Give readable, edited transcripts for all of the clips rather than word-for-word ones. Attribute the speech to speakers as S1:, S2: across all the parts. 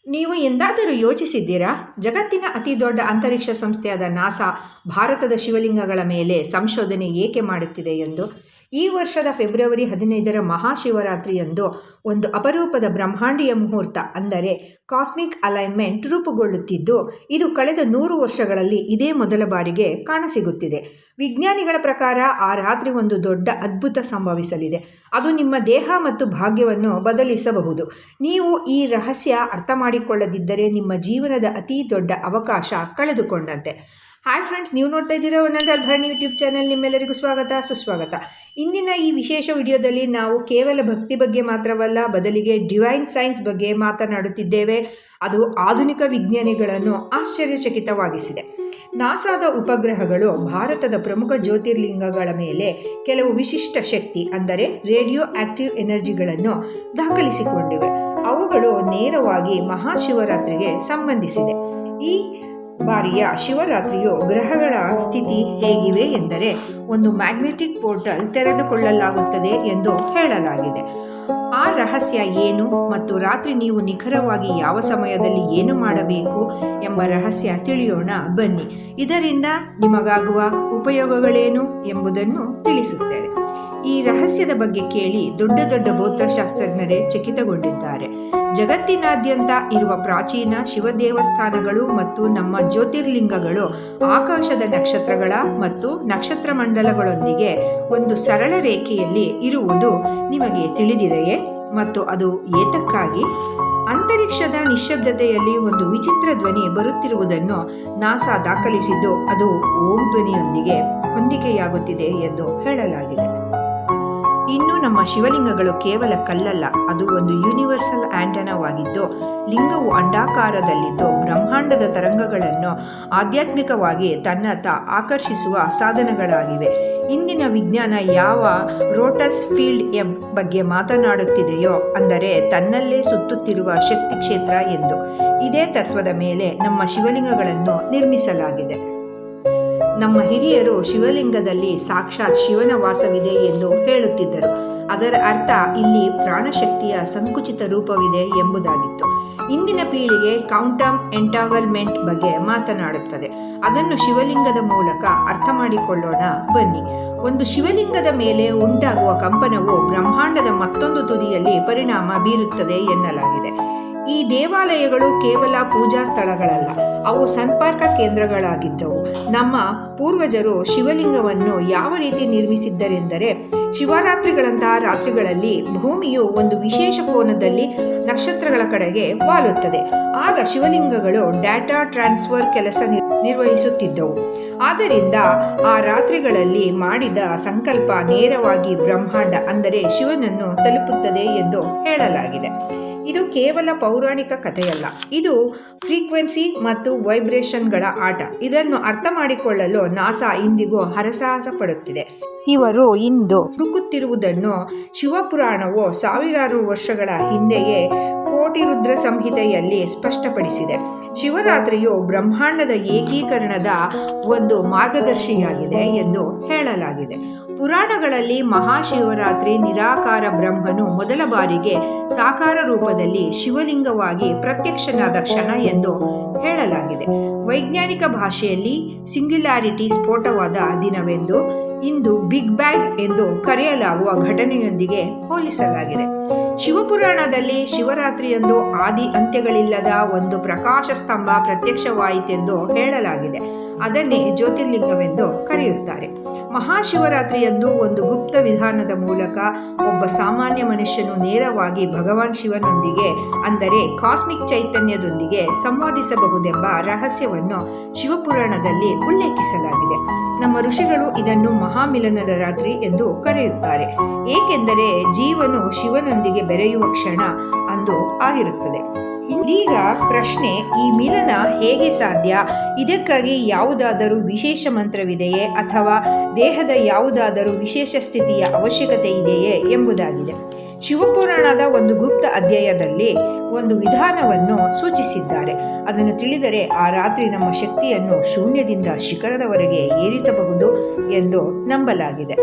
S1: ನೀವು ಎಂದಾದರೂ ಯೋಚಿಸಿದ್ದೀರಾ? ಜಗತ್ತಿನ ಅತಿ ದೊಡ್ಡ ಅಂತರಿಕ್ಷ ಸಂಸ್ಥೆಯಾದ ನಾಸಾ ಭಾರತದ ಶಿವಲಿಂಗಗಳ ಮೇಲೆ ಸಂಶೋಧನೆ ಏಕೆ ಮಾಡುತ್ತಿದೆ ಎಂದು? ಈ ವರ್ಷದ ಫೆಬ್ರವರಿ 15ರ ಮಹಾಶಿವರಾತ್ರಿಯಂದು ಒಂದು ಅಪರೂಪದ ಬ್ರಹ್ಮಾಂಡೀಯ ಮುಹೂರ್ತ ಅಂದರೆ ಕಾಸ್ಮಿಕ್ ಅಲೈನ್ಮೆಂಟ್ ರೂಪುಗೊಳ್ಳುತ್ತಿದ್ದು, ಇದು ಕಳೆದ 100 ವರ್ಷಗಳಲ್ಲಿ ಇದೇ ಮೊದಲ ಬಾರಿಗೆ ಕಾಣಸಿಗುತ್ತಿದೆ. ವಿಜ್ಞಾನಿಗಳ ಪ್ರಕಾರ ಆ ರಾತ್ರಿ ಒಂದು ದೊಡ್ಡ ಅದ್ಭುತ ಸಂಭವಿಸಲಿದೆ. ಅದು ನಿಮ್ಮ ದೇಹ ಮತ್ತು ಭಾಗ್ಯವನ್ನು ಬದಲಿಸಬಹುದು. ನೀವು ಈ ರಹಸ್ಯ ಅರ್ಥ ಮಾಡಿಕೊಳ್ಳದಿದ್ದರೆ ನಿಮ್ಮ ಜೀವನದ ಅತಿ ದೊಡ್ಡ ಅವಕಾಶ ಕಳೆದುಕೊಂಡಂತೆ. ಹಾಯ್ ಫ್ರೆಂಡ್ಸ್, ನೀವು ನೋಡ್ತಾ ಇದ್ದೀರಾ ಒಂದೊಂದು ಭರಣಿ ಯೂಟ್ಯೂಬ್ ಚಾನಲ್. ನಿಮ್ಮೆಲ್ಲರಿಗೂ ಸ್ವಾಗತ ಸುಸ್ವಾಗತ. ಇಂದಿನ ಈ ವಿಶೇಷ ವಿಡಿಯೋದಲ್ಲಿ ನಾವು ಕೇವಲ ಭಕ್ತಿ ಬಗ್ಗೆ ಮಾತ್ರವಲ್ಲ, ಬದಲಿಗೆ ಡಿವೈನ್ ಸೈನ್ಸ್ ಬಗ್ಗೆ ಮಾತನಾಡುತ್ತಿದ್ದೇವೆ. ಅದು ಆಧುನಿಕ ವಿಜ್ಞಾನಿಗಳನ್ನು ಆಶ್ಚರ್ಯಚಕಿತವಾಗಿಸಿದೆ. ನಾಸಾದ ಉಪಗ್ರಹಗಳು ಭಾರತದ ಪ್ರಮುಖ ಜ್ಯೋತಿರ್ಲಿಂಗಗಳ ಮೇಲೆ ಕೆಲವು ವಿಶಿಷ್ಟ ಶಕ್ತಿ ಅಂದರೆ ರೇಡಿಯೋ ಆಕ್ಟಿವ್ ಎನರ್ಜಿಗಳನ್ನು ದಾಖಲಿಸಿಕೊಂಡಿವೆ. ಅವುಗಳು ನೇರವಾಗಿ ಮಹಾಶಿವರಾತ್ರಿಗೆ ಸಂಬಂಧಿಸಿದೆ. ಈ ಬಾರಿಯ ಶಿವರಾತ್ರಿಯು ಗ್ರಹಗಳ ಸ್ಥಿತಿ ಹೇಗಿವೆ ಎಂದರೆ ಒಂದು ಮ್ಯಾಗ್ನೆಟಿಕ್ ಪೋರ್ಟಲ್ ತೆರೆದುಕೊಳ್ಳಲಾಗುತ್ತದೆ ಎಂದು ಹೇಳಲಾಗಿದೆ. ಆ ರಹಸ್ಯ ಏನು ಮತ್ತು ರಾತ್ರಿ ನೀವು ನಿಖರವಾಗಿ ಯಾವ ಸಮಯದಲ್ಲಿ ಏನು ಮಾಡಬೇಕು ಎಂಬ ರಹಸ್ಯ ತಿಳಿಯೋಣ ಬನ್ನಿ. ಇದರಿಂದ ನಿಮಗಾಗುವ ಉಪಯೋಗಗಳೇನು ಎಂಬುದನ್ನು ತಿಳಿಸುತ್ತೇವೆ. ಈ ರಹಸ್ಯದ ಬಗ್ಗೆ ಕೇಳಿ ದೊಡ್ಡ ದೊಡ್ಡ ಭೌತಶಾಸ್ತ್ರಜ್ಞರೇ ಚಕಿತಗೊಂಡಿದ್ದಾರೆ. ಜಗತ್ತಿನಾದ್ಯಂತ ಇರುವ ಪ್ರಾಚೀನ ಶಿವ ದೇವಸ್ಥಾನಗಳು ಮತ್ತು ನಮ್ಮ ಜ್ಯೋತಿರ್ಲಿಂಗಗಳು ಆಕಾಶದ ನಕ್ಷತ್ರಗಳ ಮತ್ತು ನಕ್ಷತ್ರ ಮಂಡಲಗಳೊಂದಿಗೆ ಒಂದು ಸರಳ ರೇಖೆಯಲ್ಲಿ ಇರುವುದು ನಿಮಗೆ ತಿಳಿದಿದೆಯೇ? ಮತ್ತು ಅದು ಏತಕ್ಕಾಗಿ? ಅಂತರಿಕ್ಷದ ನಿಶ್ಶಬ್ದತೆಯಲ್ಲಿ ಒಂದು ವಿಚಿತ್ರ ಧ್ವನಿ ಬರುತ್ತಿರುವುದನ್ನು ನಾಸಾ ದಾಖಲಿಸಿದ್ದು ಅದು ಓಂ ಧ್ವನಿಯೊಂದಿಗೆ ಹೊಂದಿಕೆಯಾಗುತ್ತಿದೆ ಎಂದು ಹೇಳಲಾಗಿದೆ. ಇನ್ನು ನಮ್ಮ ಶಿವಲಿಂಗಗಳು ಕೇವಲ ಕಲ್ಲಲ್ಲ, ಅದು ಒಂದು ಯೂನಿವರ್ಸಲ್ ಆಂಟೆನಾವಾಗಿದ್ದು, ಲಿಂಗವು ಅಂಡಾಕಾರದಲ್ಲಿದ್ದು ಬ್ರಹ್ಮಾಂಡದ ತರಂಗಗಳನ್ನು ಆಧ್ಯಾತ್ಮಿಕವಾಗಿ ತನ್ನತ್ತ ಆಕರ್ಷಿಸುವ ಸಾಧನಗಳಾಗಿವೆ. ಇಂದಿನ ವಿಜ್ಞಾನ ಯಾವ ರೋಟಸ್ ಫೀಲ್ಡ್ ಬಗ್ಗೆ ಮಾತನಾಡುತ್ತಿದೆಯೋ ಅಂದರೆ ತನ್ನಲ್ಲೇ ಸುತ್ತುತ್ತಿರುವ ಶಕ್ತಿ ಕ್ಷೇತ್ರ ಎಂದು. ಇದೇ ತತ್ವದ ಮೇಲೆ ನಮ್ಮ ಶಿವಲಿಂಗಗಳನ್ನು ನಿರ್ಮಿಸಲಾಗಿದೆ. ನಮ್ಮ ಹಿರಿಯರು ಶಿವಲಿಂಗದಲ್ಲಿ ಸಾಕ್ಷಾತ್ ಶಿವನ ವಾಸವಿದೆ ಎಂದು ಹೇಳುತ್ತಿದ್ದರು. ಅದರ ಅರ್ಥ ಇಲ್ಲಿ ಪ್ರಾಣಶಕ್ತಿಯ ಸಂಕುಚಿತ ರೂಪವಿದೆ ಎಂಬುದಾಗಿತ್ತು. ಇಂದಿನ ಪೀಳಿಗೆ ಕ್ವಾಂಟಮ್ ಎಂಟಾಂಗಲ್ಮೆಂಟ್ ಬಗ್ಗೆ ಮಾತನಾಡುತ್ತದೆ. ಅದನ್ನು ಶಿವಲಿಂಗದ ಮೂಲಕ ಅರ್ಥ ಮಾಡಿಕೊಳ್ಳೋಣ ಬನ್ನಿ. ಒಂದು ಶಿವಲಿಂಗದ ಮೇಲೆ ಉಂಟಾಗುವ ಕಂಪನವು ಬ್ರಹ್ಮಾಂಡದ ಮತ್ತೊಂದು ತುದಿಯಲ್ಲಿ ಪರಿಣಾಮ ಬೀರುತ್ತದೆ ಎನ್ನಲಾಗಿದೆ. ಈ ದೇವಾಲಯಗಳು ಕೇವಲ ಪೂಜಾ ಸ್ಥಳಗಳಲ್ಲ, ಅವು ಸಂಪರ್ಕ ಕೇಂದ್ರಗಳಾಗಿದ್ದವು. ನಮ್ಮ ಪೂರ್ವಜರು ಶಿವಲಿಂಗವನ್ನು ಯಾವ ರೀತಿ ನಿರ್ಮಿಸಿದ್ದರೆಂದರೆ, ಶಿವರಾತ್ರಿಗಳಂತಹ ರಾತ್ರಿಗಳಲ್ಲಿ ಭೂಮಿಯು ಒಂದು ವಿಶೇಷ ಕೋನದಲ್ಲಿ ನಕ್ಷತ್ರಗಳ ಕಡೆಗೆ ವಾಲುತ್ತದೆ. ಆಗ ಶಿವಲಿಂಗಗಳು ಡಾಟಾ ಟ್ರಾನ್ಸ್ಫರ್ ಕೆಲಸ ನಿರ್ವಹಿಸುತ್ತಿದ್ದವು. ಆದ್ದರಿಂದ ಆ ರಾತ್ರಿಗಳಲ್ಲಿ ಮಾಡಿದ ಸಂಕಲ್ಪ ನೇರವಾಗಿ ಬ್ರಹ್ಮಾಂಡ ಅಂದರೆ ಶಿವನನ್ನು ತಲುಪುತ್ತದೆ ಎಂದು ಹೇಳಲಾಗಿದೆ. ಇದು ಕೇವಲ ಪೌರಾಣಿಕ ಕಥೆಯಲ್ಲ, ಇದು ಫ್ರೀಕ್ವೆನ್ಸಿ ಮತ್ತು ವೈಬ್ರೇಷನ್ಗಳ ಆಟ. ಇದನ್ನು ಅರ್ಥ ಮಾಡಿಕೊಳ್ಳಲು ನಾಸಾ ಇಂದಿಗೂ ಹರಸಾಹಸ ಪಡುತ್ತಿದೆ. ಇವರು ಇಂದು ಹುಡುಕುತ್ತಿರುವುದನ್ನು ಶಿವಪುರಾಣವು ಸಾವಿರಾರು ವರ್ಷಗಳ ಹಿಂದೆಯೇ ಕೋಟಿ ರುದ್ರ ಸಂಹಿತೆಯಲ್ಲಿ ಸ್ಪಷ್ಟಪಡಿಸಿದೆ. ಶಿವರಾತ್ರಿಯು ಬ್ರಹ್ಮಾಂಡದ ಏಕೀಕರಣದ ಒಂದು ಮಾರ್ಗದರ್ಶಿಯಾಗಿದೆ ಎಂದು ಹೇಳಲಾಗಿದೆ. ಪುರಾಣಗಳಲ್ಲಿ ಮಹಾಶಿವರಾತ್ರಿ ನಿರಾಕಾರ ಬ್ರಹ್ಮನು ಮೊದಲ ಬಾರಿಗೆ ಸಾಕಾರ ರೂಪದಲ್ಲಿ ಶಿವಲಿಂಗವಾಗಿ ಪ್ರತ್ಯಕ್ಷನಾದ ಕ್ಷಣ ಎಂದು ಹೇಳಲಾಗಿದೆ. ವೈಜ್ಞಾನಿಕ ಭಾಷೆಯಲ್ಲಿ ಸಿಂಗ್ಯುಲಾರಿಟಿ ಸ್ಫೋಟವಾದ ದಿನವೆಂದು, ಇಂದು ಬಿಗ್ ಬ್ಯಾಂಗ್ ಎಂದು ಕರೆಯಲಾಗುವ ಘಟನೆಯೊಂದಿಗೆ ಹೋಲಿಸಲಾಗಿದೆ. ಶಿವಪುರಾಣದಲ್ಲಿ ಶಿವರಾತ್ರಿಯಂದು ಆದಿ ಅಂತ್ಯಗಳಿಲ್ಲದ ಒಂದು ಪ್ರಕಾಶ ಸ್ತಂಭ ಪ್ರತ್ಯಕ್ಷವಾಯಿತೆಂದು ಹೇಳಲಾಗಿದೆ. ಅದನ್ನೇ ಜ್ಯೋತಿರ್ಲಿಂಗವೆಂದು ಕರೆಯುತ್ತಾರೆ. ಮಹಾಶಿವರಾತ್ರಿಯಂದು ಒಂದು ಗುಪ್ತ ವಿಧಾನದ ಮೂಲಕ ಒಬ್ಬ ಸಾಮಾನ್ಯ ಮನುಷ್ಯನು ನೇರವಾಗಿ ಭಗವಾನ್ ಶಿವನೊಂದಿಗೆ ಅಂದರೆ ಕಾಸ್ಮಿಕ್ ಚೈತನ್ಯದೊಂದಿಗೆ ಸಂವಾದಿಸಬಹುದೆಂಬ ರಹಸ್ಯವನ್ನು ಶಿವಪುರಾಣದಲ್ಲಿ ಉಲ್ಲೇಖಿಸಲಾಗಿದೆ. ನಮ್ಮ ಋಷಿಗಳು ಇದನ್ನು ಮಹಾಮಿಲನದ ರಾತ್ರಿ ಎಂದು ಕರೆಯುತ್ತಾರೆ, ಏಕೆಂದರೆ ಜೀವನು ಶಿವನೊಂದಿಗೆ ಬೆರೆಯುವ ಕ್ಷಣ ಅಂದು ಆಗಿರುತ್ತದೆ. ಈಗ ಪ್ರಶ್ನೆ, ಈ ಮಿಲನ ಹೇಗೆ ಸಾಧ್ಯ? ಇದಕ್ಕಾಗಿ ಯಾವುದಾದರೂ ವಿಶೇಷ ಮಂತ್ರವಿದೆಯೇ ಅಥವಾ ದೇಹದ ಯಾವುದಾದರೂ ವಿಶೇಷ ಸ್ಥಿತಿಯ ಅವಶ್ಯಕತೆ ಇದೆಯೇ ಎಂಬುದಾಗಿದೆ. ಶಿವಪುರಾಣದ ಒಂದು ಗುಪ್ತ ಅಧ್ಯಾಯದಲ್ಲಿ ಒಂದು ವಿಧಾನವನ್ನು ಸೂಚಿಸಿದ್ದಾರೆ. ಅದನ್ನು ತಿಳಿದರೆ ಆ ರಾತ್ರಿ ನಮ್ಮ ಶಕ್ತಿಯನ್ನು ಶೂನ್ಯದಿಂದ ಶಿಖರದವರೆಗೆ ಏರಿಸಬಹುದು ಎಂದು ನಂಬಲಾಗಿದೆ.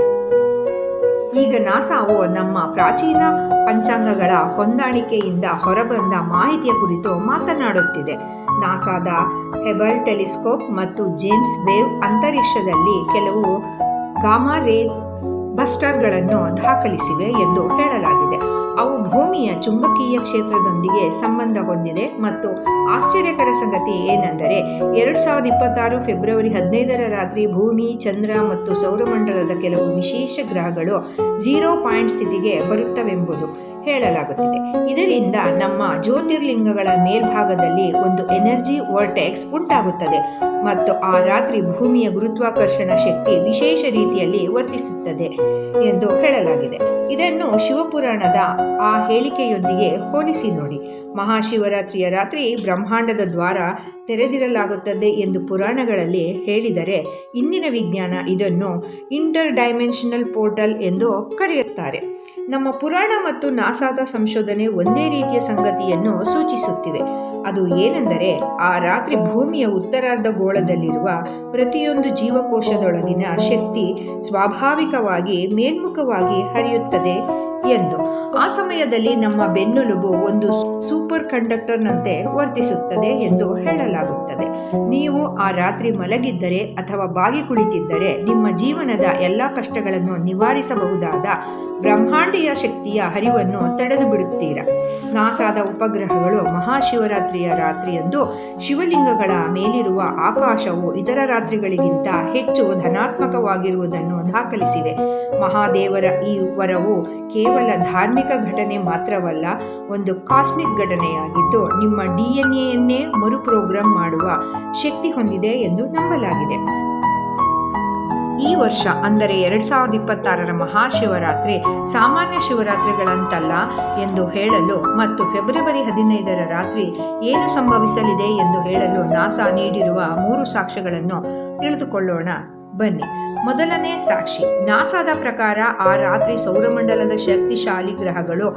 S1: ಈಗ ನಾಸಾವು ನಮ್ಮ ಪ್ರಾಚೀನ ಪಂಚಾಂಗಗಳ ಹೊಂದಾಣಿಕೆಯಿಂದ ಹೊರಬಂದ ಮಾಹಿತಿಯ ಕುರಿತು ಮಾತನಾಡುತ್ತಿದೆ. ನಾಸಾದ ಹೆಬಲ್ ಟೆಲಿಸ್ಕೋಪ್ ಮತ್ತು ಜೇಮ್ಸ್ ವೇವ್ ಅಂತರಿಕ್ಷದಲ್ಲಿ ಕೆಲವು ಗಾಮಾ ರೇ ಬಸ್ಟರ್ಗಳನ್ನು ದಾಖಲಿಸಿವೆ ಎಂದು ಹೇಳಲಾಗಿದೆ. ಅವು ಭೂಮಿಯ ಚುಂಬಕೀಯ ಕ್ಷೇತ್ರದೊಂದಿಗೆ ಸಂಬಂಧ ಹೊಂದಿದೆ ಮತ್ತು ಆಶ್ಚರ್ಯಕರ ಸಂಗತಿ ಏನೆಂದರೆ 2026 ಫೆಬ್ರವರಿ 15 ರಾತ್ರಿ ಭೂಮಿ, ಚಂದ್ರ ಮತ್ತು ಸೌರಮಂಡಲದ ಕೆಲವು ವಿಶೇಷ ಗ್ರಹಗಳು 0 ಪಾಯಿಂಟ್ ಸ್ಥಿತಿಗೆ ಬರುತ್ತವೆಂಬುದು ಹೇಳಲಾಗುತ್ತಿದೆ. ಇದರಿಂದ ನಮ್ಮ ಜ್ಯೋತಿರ್ಲಿಂಗಗಳ ಮೇಲ್ಭಾಗದಲ್ಲಿ ಒಂದು ಎನರ್ಜಿ ವರ್ಟೆಕ್ಸ್ ಉಂಟಾಗುತ್ತದೆ ಮತ್ತು ಆ ರಾತ್ರಿ ಭೂಮಿಯ ಗುರುತ್ವಾಕರ್ಷಣ ಶಕ್ತಿ ವಿಶೇಷ ರೀತಿಯಲ್ಲಿ ವರ್ತಿಸುತ್ತದೆ ಎಂದು ಹೇಳಲಾಗಿದೆ. ಇದನ್ನು ಶಿವಪುರಾಣದ ಆ ಹೇಳಿಕೆಯೊಂದಿಗೆ ಹೋಲಿಸಿ ನೋಡಿ. ಮಹಾಶಿವರಾತ್ರಿಯ ರಾತ್ರಿ ಬ್ರಹ್ಮಾಂಡದ ದ್ವಾರ ತೆರೆದಿರಲಾಗುತ್ತದೆ ಎಂದು ಪುರಾಣಗಳಲ್ಲಿ ಹೇಳಿದರೆ, ಇಂದಿನ ವಿಜ್ಞಾನ ಇದನ್ನು ಇಂಟರ್ ಡೈಮೆನ್ಷನಲ್ ಪೋರ್ಟಲ್ ಎಂದು ಕರೆಯುತ್ತಾರೆ. ನಮ್ಮ ಪುರಾಣ ಮತ್ತು ನಾಸಾದ ಸಂಶೋಧನೆ ಒಂದೇ ರೀತಿಯ ಸಂಗತಿಯನ್ನು ಸೂಚಿಸುತ್ತಿವೆ. ಅದು ಏನೆಂದರೆ, ಆ ರಾತ್ರಿ ಭೂಮಿಯ ಉತ್ತರಾರ್ಧಗೋಳದಲ್ಲಿರುವ ಪ್ರತಿಯೊಂದು ಜೀವಕೋಶದೊಳಗಿನ ಶಕ್ತಿ ಸ್ವಾಭಾವಿಕವಾಗಿ ಮೇಲ್ಮುಖವಾಗಿ ಹರಿಯುತ್ತದೆ ಎಂದು. ಆ ಸಮಯದಲ್ಲಿ ನಮ್ಮ ಬೆನ್ನೆಲುಬು ಒಂದು ಸೂಪರ್ ಕಂಡಕ್ಟರ್ನಂತೆ ವರ್ತಿಸುತ್ತದೆ ಎಂದು ಹೇಳಲಾಗುತ್ತದೆ. ನೀವು ಆ ರಾತ್ರಿ ಮಲಗಿದ್ದರೆ ಅಥವಾ ಬಾಗಿ ಕುಳಿತಿದ್ದರೆ ನಿಮ್ಮ ಜೀವನದ ಎಲ್ಲ ಕಷ್ಟಗಳನ್ನು ನಿವಾರಿಸಬಹುದಾದ ಬ್ರಹ್ಮಾಂಡೀಯ ಶಕ್ತಿಯ ಹರಿವನ್ನು ತಡೆದು ಬಿಡುತ್ತೀರಾ. ನಾಸಾದ ಉಪಗ್ರಹಗಳು ಮಹಾಶಿವರಾತ್ರಿಯ ರಾತ್ರಿಯಂದು ಶಿವಲಿಂಗಗಳ ಮೇಲಿರುವ ಆಕಾಶವು ಇತರ ರಾತ್ರಿಗಳಿಗಿಂತ ಹೆಚ್ಚು ಧನಾತ್ಮಕವಾಗಿರುವುದನ್ನು ದಾಖಲಿಸಿವೆ. ಮಹಾದೇವರ ಈ ವರವು ಕೇವಲ ಧಾರ್ಮಿಕ ಘಟನೆ ಮಾತ್ರವಲ್ಲ, ಒಂದು ಕಾಸ್ಮಿಕ್ ಘಟನೆಯಾಗಿದ್ದು ನಿಮ್ಮ DNA ಮರುಪ್ರೋಗ್ರಾಮ್ ಮಾಡುವ ಶಕ್ತಿ ಹೊಂದಿದೆ ಎಂದು ನಂಬಲಾಗಿದೆ. ಈ ವರ್ಷ ಅಂದರೆ 2026 ಮಹಾಶಿವರಾತ್ರಿ ಸಾಮಾನ್ಯ ಶಿವರಾತ್ರಿಗಳಂತಲ್ಲ ಎಂದು ಹೇಳಲು ಮತ್ತು ಫೆಬ್ರವರಿ 15 ರಾತ್ರಿ ಏನು ಸಂಭವಿಸಲಿದೆ ಎಂದು ಹೇಳಲು ನಾಸಾ ನೀಡಿರುವ 3 ಸಾಕ್ಷ್ಯಗಳನ್ನು ತಿಳಿದುಕೊಳ್ಳೋಣ ಬನ್ನಿ. ಮೊದಲನೇ ಸಾಕ್ಷಿ. ನಾಸಾದ ಪ್ರಕಾರ ಆ ರಾತ್ರಿ ಸೌರಮಂಡಲದ ಶಕ್ತಿಶಾಲಿ ಗ್ರಹಗಳು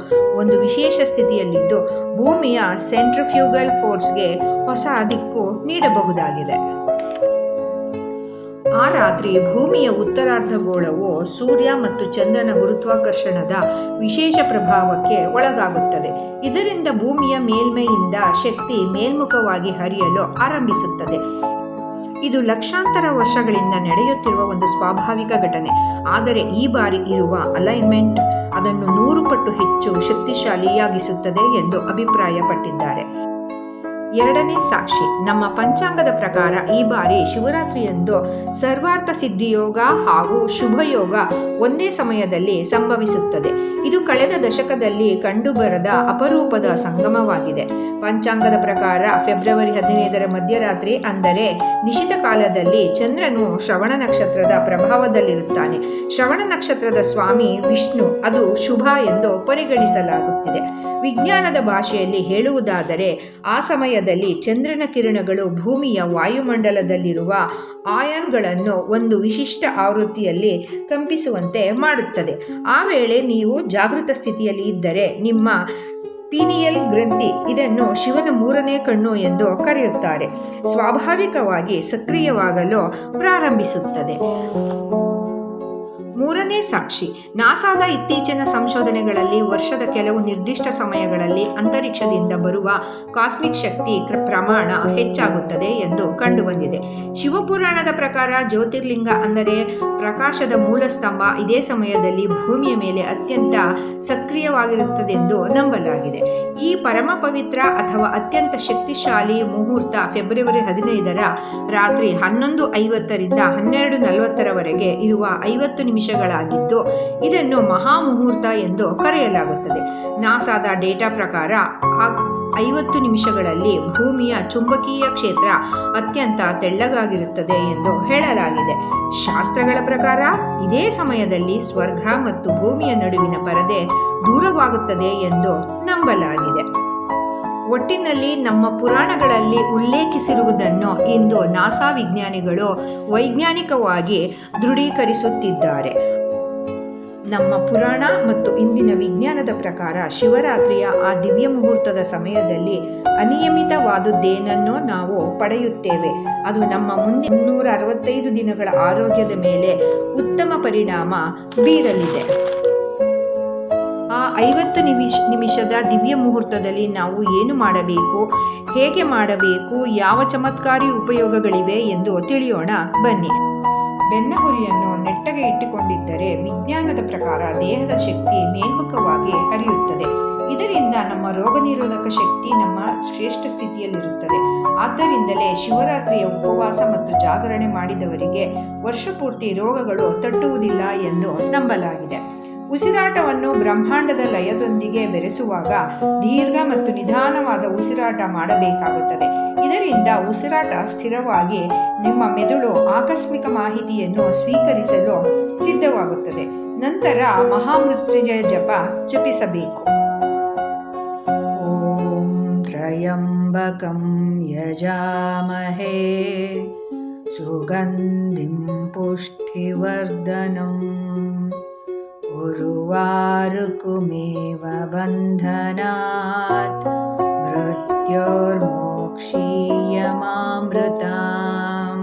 S1: ಒಂದು ವಿಶೇಷ ಸ್ಥಿತಿಯಲ್ಲಿದ್ದು ಭೂಮಿಯ ಸೆಂಟ್ರಿಫ್ಯೂಗಲ್ ಫೋರ್ಸ್ಗೆ ಹೊಸ ದಿಕ್ಕು ನೀಡಬಹುದಾಗಿದೆ. ಆ ರಾತ್ರಿ ಭೂಮಿಯ ಉತ್ತರಾರ್ಧಗೋಳವು ಸೂರ್ಯ ಮತ್ತು ಚಂದ್ರನ ಗುರುತ್ವಾಕರ್ಷಣದ ವಿಶೇಷ ಪ್ರಭಾವಕ್ಕೆ ಒಳಗಾಗುತ್ತದೆ. ಇದರಿಂದ ಭೂಮಿಯ ಮೇಲ್ಮೈಯಿಂದ ಶಕ್ತಿ ಮೇಲ್ಮುಖವಾಗಿ ಹರಿಯಲು ಆರಂಭಿಸುತ್ತದೆ. ಇದು ಲಕ್ಷಾಂತರ ವರ್ಷಗಳಿಂದ ನಡೆಯುತ್ತಿರುವ ಒಂದು ಸ್ವಾಭಾವಿಕ ಘಟನೆ. ಆದರೆ ಈ ಬಾರಿ ಇರುವ ಅಲೈನ್ಮೆಂಟ್ ಅದನ್ನು 100 ಪಟ್ಟು ಹೆಚ್ಚು ಶಕ್ತಿಶಾಲಿಯಾಗಿಸುತ್ತದೆ ಎಂದು ಅಭಿಪ್ರಾಯಪಟ್ಟಿದ್ದಾರೆ. ಎರಡನೇ ಸಾಕ್ಷಿ. ನಮ್ಮ ಪಂಚಾಂಗದ ಪ್ರಕಾರ ಈ ಬಾರಿ ಶಿವರಾತ್ರಿಯಂದು ಸರ್ವಾರ್ಥ ಸಿದ್ಧಿಯೋಗ ಹಾಗೂ ಶುಭಯೋಗ ಒಂದೇ ಸಮಯದಲ್ಲಿ ಸಂಭವಿಸುತ್ತದೆ. ಇದು ಕಳೆದ ದಶಕದಲ್ಲಿ ಕಂಡುಬರದ ಅಪರೂಪದ ಸಂಗಮವಾಗಿದೆ. ಪಂಚಾಂಗದ ಪ್ರಕಾರ ಫೆಬ್ರವರಿ 15 ಮಧ್ಯರಾತ್ರಿ ಅಂದರೆ ನಿಶಿತ ಕಾಲದಲ್ಲಿ ಚಂದ್ರನು ಶ್ರವಣ ನಕ್ಷತ್ರದ ಪ್ರಭಾವದಲ್ಲಿರುತ್ತಾನೆ. ಶ್ರವಣ ನಕ್ಷತ್ರದ ಸ್ವಾಮಿ ವಿಷ್ಣು. ಅದು ಶುಭ ಎಂದು ಪರಿಗಣಿಸಲಾಗುತ್ತಿದೆ. ವಿಜ್ಞಾನದ ಭಾಷೆಯಲ್ಲಿ ಹೇಳುವುದಾದರೆ ಆ ಸಮಯದಲ್ಲಿ ಚಂದ್ರನ ಕಿರಣಗಳು ಭೂಮಿಯ ವಾಯುಮಂಡಲದಲ್ಲಿರುವ ಆಯಾನ್ಗಳನ್ನು ಒಂದು ವಿಶಿಷ್ಟ ಆವೃತ್ತಿಯಲ್ಲಿ ಕಂಪಿಸುವಂತೆ ಮಾಡುತ್ತದೆ. ಆ ವೇಳೆ ನೀವು ಜಾಗೃತ ಸ್ಥಿತಿಯಲ್ಲಿ ಇದ್ದರೆ ನಿಮ್ಮ ಪೀನಿಯಲ್ ಗ್ರಂಥಿ, ಇದನ್ನು ಶಿವನ 3ನೇ ಕಣ್ಣು ಎಂದು ಕರೆಯುತ್ತಾರೆ, ಸ್ವಾಭಾವಿಕವಾಗಿ ಸಕ್ರಿಯವಾಗಲು ಪ್ರಾರಂಭಿಸುತ್ತದೆ. ಮೂರನೇ ಸಾಕ್ಷಿ. ನಾಸಾದ ಇತ್ತೀಚಿನ ಸಂಶೋಧನೆಗಳಲ್ಲಿ ವರ್ಷದ ಕೆಲವು ನಿರ್ದಿಷ್ಟ ಸಮಯಗಳಲ್ಲಿ ಅಂತರಿಕ್ಷದಿಂದ ಬರುವ ಕಾಸ್ಮಿಕ್ ಶಕ್ತಿ ಪ್ರಮಾಣ ಹೆಚ್ಚಾಗುತ್ತದೆ ಎಂದು ಕಂಡುಬಂದಿದೆ. ಶಿವಪುರಾಣದ ಪ್ರಕಾರ ಜ್ಯೋತಿರ್ಲಿಂಗ ಅಂದರೆ ಪ್ರಕಾಶದ ಮೂಲ ಸ್ತಂಭ ಇದೇ ಸಮಯದಲ್ಲಿ ಭೂಮಿಯ ಮೇಲೆ ಅತ್ಯಂತ ಸಕ್ರಿಯವಾಗಿರುತ್ತದೆಂದು ನಂಬಲಾಗಿದೆ. ಈ ಪರಮ ಪವಿತ್ರ ಅಥವಾ ಅತ್ಯಂತ ಶಕ್ತಿಶಾಲಿ ಮುಹೂರ್ತ ಫೆಬ್ರವರಿ 15 ರಾತ್ರಿ 11:50 12:40 ಇರುವ 50 ನಿಮಿಷಗಳಾಗಿದ್ದು ಇದನ್ನು ಮಹಾಮುಹೂರ್ತ ಎಂದು ಕರೆಯಲಾಗುತ್ತದೆ. ನಾಸಾದ ಡೇಟಾ ಪ್ರಕಾರ 50 ನಿಮಿಷಗಳಲ್ಲಿ ಭೂಮಿಯ ಚುಂಬಕೀಯ ಕ್ಷೇತ್ರ ಅತ್ಯಂತ ತೆಳ್ಳಗಾಗಿರುತ್ತದೆ ಎಂದು ಹೇಳಲಾಗಿದೆ. ಶಾಸ್ತ್ರಗಳ ಪ್ರಕಾರ ಇದೇ ಸಮಯದಲ್ಲಿ ಸ್ವರ್ಗ ಮತ್ತು ಭೂಮಿಯ ನಡುವಿನ ಪರದೆ ದೂರವಾಗುತ್ತದೆ ಎಂದು ನಂಬಲಾಗಿದೆ. ಒಟ್ಟಿನಲ್ಲಿ ನಮ್ಮ ಪುರಾಣಗಳಲ್ಲಿ ಉಲ್ಲೇಖಿಸಿರುವುದನ್ನು ಇಂದು ನಾಸಾ ವಿಜ್ಞಾನಿಗಳು ವೈಜ್ಞಾನಿಕವಾಗಿ ದೃಢೀಕರಿಸುತ್ತಿದ್ದಾರೆ. ನಮ್ಮ ಪುರಾಣ ಮತ್ತು ಇಂದಿನ ವಿಜ್ಞಾನದ ಪ್ರಕಾರ ಶಿವರಾತ್ರಿಯ ಆ ದಿವ್ಯ ಮುಹೂರ್ತದ ಸಮಯದಲ್ಲಿ ಅನಿಯಮಿತವಾದುದೇನನ್ನೋ ನಾವು ಪಡೆಯುತ್ತೇವೆ. ಅದು ನಮ್ಮ ಮುಂದೆ 365 ದಿನಗಳ ಆರೋಗ್ಯದ ಮೇಲೆ ಉತ್ತಮ ಪರಿಣಾಮ ಬೀರಲಿದೆ. ಆ 50 ನಿಮಿಷದ ದಿವ್ಯ ಮುಹೂರ್ತದಲ್ಲಿ ನಾವು ಏನು ಮಾಡಬೇಕು, ಹೇಗೆ ಮಾಡಬೇಕು, ಯಾವ ಚಮತ್ಕಾರಿ ಉಪಯೋಗಗಳಿವೆ ಎಂದು ತಿಳಿಯೋಣ ಬನ್ನಿ. ಬೆನ್ನಹುರಿಯನ್ನು ನೆಟ್ಟಗೆ ಇಟ್ಟುಕೊಂಡಿದ್ದರೆ ವಿಜ್ಞಾನದ ಪ್ರಕಾರ ದೇಹದ ಶಕ್ತಿ ಮೇಲ್ಮುಖವಾಗಿ ಹರಿಯುತ್ತದೆ. ಇದರಿಂದ ನಮ್ಮ ರೋಗ ನಿರೋಧಕ ಶಕ್ತಿ ನಮ್ಮ ಶ್ರೇಷ್ಠ ಸ್ಥಿತಿಯಲ್ಲಿರುತ್ತದೆ. ಆದ್ದರಿಂದಲೇ ಶಿವರಾತ್ರಿಯ ಉಪವಾಸ ಮತ್ತು ಜಾಗರಣೆ ಮಾಡಿದವರಿಗೆ ವರ್ಷಪೂರ್ತಿ ರೋಗಗಳು ತಟ್ಟುವುದಿಲ್ಲ ಎಂದು ನಂಬಲಾಗಿದೆ. ಉಸಿರಾಟವನ್ನು ಬ್ರಹ್ಮಾಂಡದ ಲಯದೊಂದಿಗೆ ಬೆರೆಸುವಾಗ ದೀರ್ಘ ಮತ್ತು ನಿಧಾನವಾದ ಉಸಿರಾಟ ಮಾಡಬೇಕಾಗುತ್ತದೆ. ಇದರಿಂದ ಉಸಿರಾಟ ಸ್ಥಿರವಾಗಿ ನಿಮ್ಮ ಮೆದುಳು ಆಕಸ್ಮಿಕ ಮಾಹಿತಿಯನ್ನು ಸ್ವೀಕರಿಸಲು ಸಿದ್ಧವಾಗುತ್ತದೆ. ನಂತರ ಮಹಾಮೃತ್ಯುಂಜಯ ಜಪಿಸಬೇಕು. ಓಂ ತ್ರಯಂಬಕಂ ಯಜಾಮಹೇ ಸುಗಂಧಿಂ ಪುಷ್ಟಿವರ್ಧನಂ ಉರ್ವಾರುಕುಮೇವ ಬಂಧನಾತ್ ಮೃತ್ಯೋರ್ಮೋಕ್ಷೀಯಮಾಮೃತಾಂ.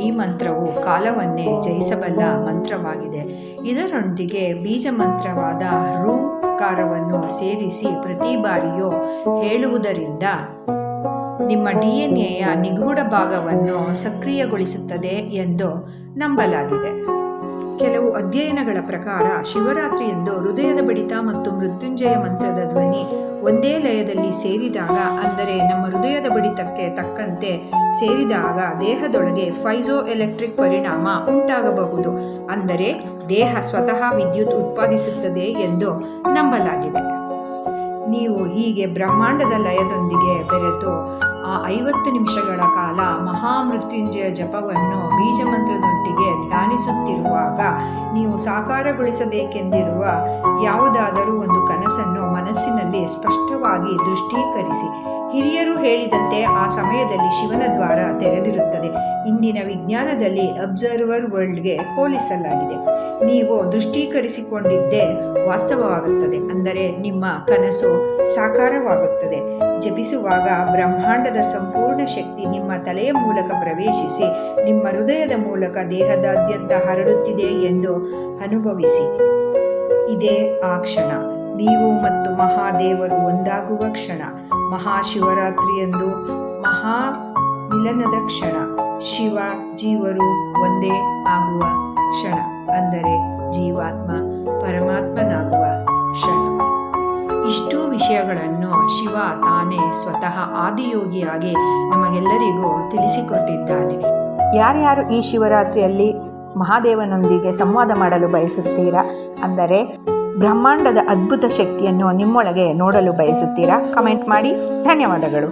S1: ಈ ಮಂತ್ರವು ಕಾಲವನ್ನೇ ಜಯಿಸಬಲ್ಲ ಮಂತ್ರವಾಗಿದೆ. ಇದರೊಂದಿಗೆ ಬೀಜ ಮಂತ್ರವಾದ ರೂಂಕಾರವನ್ನು ಸೇರಿಸಿ ಪ್ರತಿ ಬಾರಿಯೂ ಹೇಳುವುದರಿಂದ ನಿಮ್ಮ DNA ನಿಗೂಢ ಭಾಗವನ್ನು ಸಕ್ರಿಯಗೊಳಿಸುತ್ತದೆ ಎಂದು ನಂಬಲಾಗಿದೆ. ಕೆಲವು ಅಧ್ಯಯನಗಳ ಪ್ರಕಾರ ಶಿವರಾತ್ರಿಯಂದು ಹೃದಯದ ಬಡಿತ ಮತ್ತು ಮೃತ್ಯುಂಜಯ ಮಂತ್ರದ ಧ್ವನಿ ಒಂದೇ ಲಯದಲ್ಲಿ ಸೇರಿದಾಗ, ಅಂದರೆ ನಮ್ಮ ಹೃದಯದ ಬಡಿತಕ್ಕೆ ತಕ್ಕಂತೆ ಸೇರಿದಾಗ ದೇಹದೊಳಗೆ ಫೈಜೋ ಎಲೆಕ್ಟ್ರಿಕ್ ಪರಿಣಾಮ ಉಂಟಾಗಬಹುದು. ಅಂದರೆ ದೇಹ ಸ್ವತಃ ವಿದ್ಯುತ್ ಉತ್ಪಾದಿಸುತ್ತದೆ ಎಂದು ನಂಬಲಾಗಿದೆ. ನೀವು ಹೀಗೆ ಬ್ರಹ್ಮಾಂಡದ ಲಯದೊಂದಿಗೆ ಬೆರೆತು ಆ 50 ನಿಮಿಷಗಳ ಕಾಲ ಮಹಾಮೃತ್ಯುಂಜಯ ಜಪವನ್ನು ಬೀಜಮಂತ್ರದೊಟ್ಟಿಗೆ ಧ್ಯಾನಿಸುತ್ತಿರುವಾಗ ನೀವು ಸಾಕಾರಗೊಳಿಸಬೇಕೆಂದಿರುವ ಯಾವುದಾದರೂ ಒಂದು ಕನಸನ್ನು ಮನಸ್ಸಿನಲ್ಲಿ ಸ್ಪಷ್ಟವಾಗಿ ದೃಷ್ಟೀಕರಿಸಿ. ಹಿರಿಯರು ಹೇಳಿದಂತೆ ಆ ಸಮಯದಲ್ಲಿ ಶಿವನ ದ್ವಾರ ತೆರೆದಿರುತ್ತದೆ. ಇಂದಿನ ವಿಜ್ಞಾನದಲ್ಲಿ ಅಬ್ಸರ್ವರ್ ವರ್ಲ್ಡ್ಗೆ ಹೋಲಿಸಲಾಗಿದೆ. ನೀವು ದೃಷ್ಟೀಕರಿಸಿಕೊಂಡಿದ್ದೇ ವಾಸ್ತವವಾಗುತ್ತದೆ, ಅಂದರೆ ನಿಮ್ಮ ಕನಸು ಸಾಕಾರವಾಗುತ್ತದೆ. ಜಪಿಸುವಾಗ ಬ್ರಹ್ಮಾಂಡದ ಸಂಪೂರ್ಣ ಶಕ್ತಿ ನಿಮ್ಮ ತಲೆಯ ಮೂಲಕ ಪ್ರವೇಶಿಸಿ ನಿಮ್ಮ ಹೃದಯದ ಮೂಲಕ ದೇಹದಾದ್ಯಂತ ಹರಡುತ್ತಿದೆ ಎಂದು ಅನುಭವಿಸಿ. ಇದೇ ಆ ಕ್ಷಣ, ನೀವು ಮತ್ತು ಮಹಾದೇವರು ಒಂದಾಗುವ ಕ್ಷಣ. ಮಹಾಶಿವರಾತ್ರಿಯಂದು ಮಹಾ ಮಿಲನದ ಕ್ಷಣ. ಶಿವ ಜೀವರು ಒಂದೇ ಆಗುವ ಕ್ಷಣ, ಅಂದರೆ ಜೀವಾತ್ಮ ಪರಮಾತ್ಮನಾಗುವ ಕ್ಷಣ. ಇಷ್ಟೂ ವಿಷಯಗಳನ್ನು ಶಿವ ತಾನೇ ಸ್ವತಃ ಆದಿಯೋಗಿಯಾಗಿ ನಮಗೆಲ್ಲರಿಗೂ ತಿಳಿಸಿಕೊಟ್ಟಿದ್ದಾನೆ. ಯಾರ್ಯಾರು ಈ ಶಿವರಾತ್ರಿಯಲ್ಲಿ ಮಹಾದೇವನೊಂದಿಗೆ ಸಂವಾದ ಮಾಡಲು ಬಯಸುತ್ತೀರಾ, ಅಂದರೆ ಬ್ರಹ್ಮಾಂಡದ ಅದ್ಭುತ ಶಕ್ತಿಯನ್ನು ನಿಮ್ಮೊಳಗೆ ನೋಡಲು ಬಯಸುತ್ತೀರಾ? ಕಮೆಂಟ್ ಮಾಡಿ. ಧನ್ಯವಾದಗಳು.